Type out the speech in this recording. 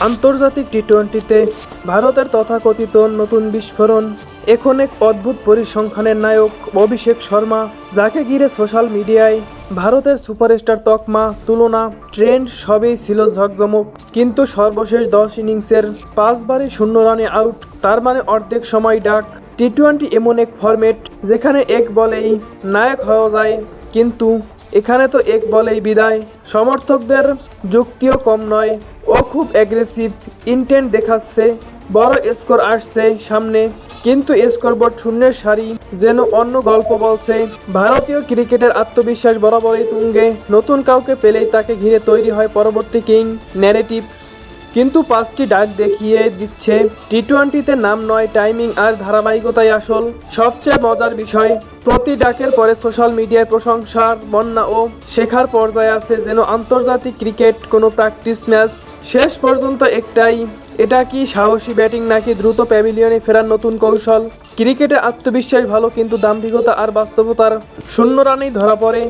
আন্তর্জাতিক টি-20তে ভারতের তথাকথিত নতুন বিস্ফোরণ। এখন এক অদ্ভুত পরিসংখ্যানের নায়ক অভিষেক শর্মা, যাকে ঘিরে সোশ্যাল মিডিয়ায় ভারতের সুপারস্টার তকমা, তুলনা, ট্রেন্ড সবই ছিল ঝকঝমক। কিন্তু সর্বশেষ 10 ইনিংসের 5 বারই 0 রানে আউট, তার মানে অর্ধেক সময় ডাক। টি-20 এমন এক ফরম্যাট যেখানে এক বলেই নায়ক হওয়া যায়, কিন্তু এখানে তো এক বলেই বিদায়। সমর্থকদের যুক্তিও কম নয়, ও খুব অ্যাগ্রেসিভ ইন্টেন্ট দেখাচ্ছে, বড় স্কোর আসছে সামনে, কিন্তু স্কোরবোর্ড শূন্যের সারি, যেন অন্য গল্প বলছে। ভারতীয় ক্রিকেটের আত্মবিশ্বাস বরাবরই তুঙ্গে, নতুন কাউকে পেলেই তাকে ঘিরে তৈরি হয় পরবর্তী কিং ন্যারেটিভ। কিন্তু 5টি ডাক দেখিয়ে দিচ্ছে টি-20তে নাম নয়, টাইমিং আর ধারাবাহিকতাই আসল। সবচেয়ে মজার বিষয়, প্রতি ডাকের পরে সোশ্যাল মিডিয়ায় প্রশংসার বন্যা ও শেখার পর্যায়ে আছে, যেন আন্তর্জাতিক ক্রিকেট কোনো প্র্যাকটিস ম্যাচ। শেষ পর্যন্ত একটাই, এটা কি সাহসী ব্যাটিং নাকি দ্রুত প্যাভিলিয়নে ফেরার নতুন কৌশল? ক্রিকেটে আত্মবিশ্বাস ভালো, কিন্তু দাম্ভিকতা আর বাস্তবতার 0 রানেই ধরা পড়ে।